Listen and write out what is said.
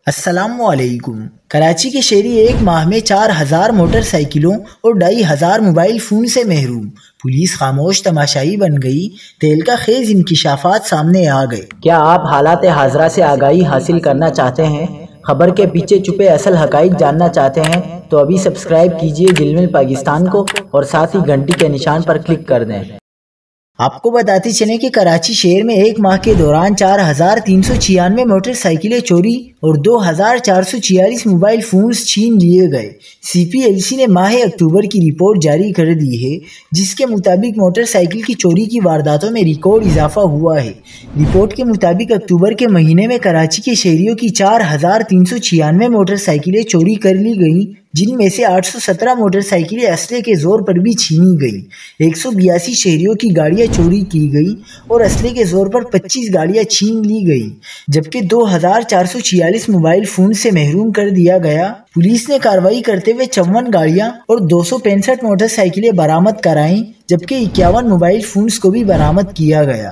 السلام علیکم۔ کراچی کے شہری ایک ماہ میں 4000 موٹر سائیکلوں اور 2500 موبائل فون سے محروم۔ پولیس خاموش تماشائی بن گئی، تہلکہ خیز انکشافات سامنے آ گئے۔ کیا آپ حالات حاضرہ سے آگاہی حاصل کرنا چاہتے ہیں؟ خبر کے پیچھے چھپے اصل حقائق جاننا چاہتے ہیں تو ابھی سبسکرائب کیجئے جلمل پاکستان کو اور ساتھ ہی گھنٹی کے نشان پر کلک کر دیں۔ آپ کو بتاتے چلیں کہ کراچی شہر میں ایک ماہ کے دوران 4396 موٹر سائیکلیں چوری اور 2446 موبائل فونز چھین لیے گئے۔ سی پی ایل سی نے ماہ اکتوبر کی رپورٹ جاری کر دی ہے، جس کے مطابق موٹر سائیکل کی چوری کی وارداتوں میں ریکارڈ اضافہ ہوا ہے۔ رپورٹ کے مطابق اکتوبر کے مہینے میں کراچی کے شہریوں کی 4396 موٹر سائیکلیں چوری کر لی گئیں، جن میں سے 817 موٹر سائیکلیں اسلحے کے زور پر بھی چھینی گئیں۔ 182 شہریوں کی گاڑیاں چوری کی گئی اور اسلحے کے زور پر 25 گاڑیاں چھین لی گئی، جبکہ 2446 موبائل فون سے محروم کر دیا گیا۔ پولیس نے کارروائی کرتے ہوئے 54 گاڑیاں اور 265 موٹر سائیکلیں برآمد کرائیں، جبکہ 51 موبائل فونز کو بھی برآمد کیا گیا۔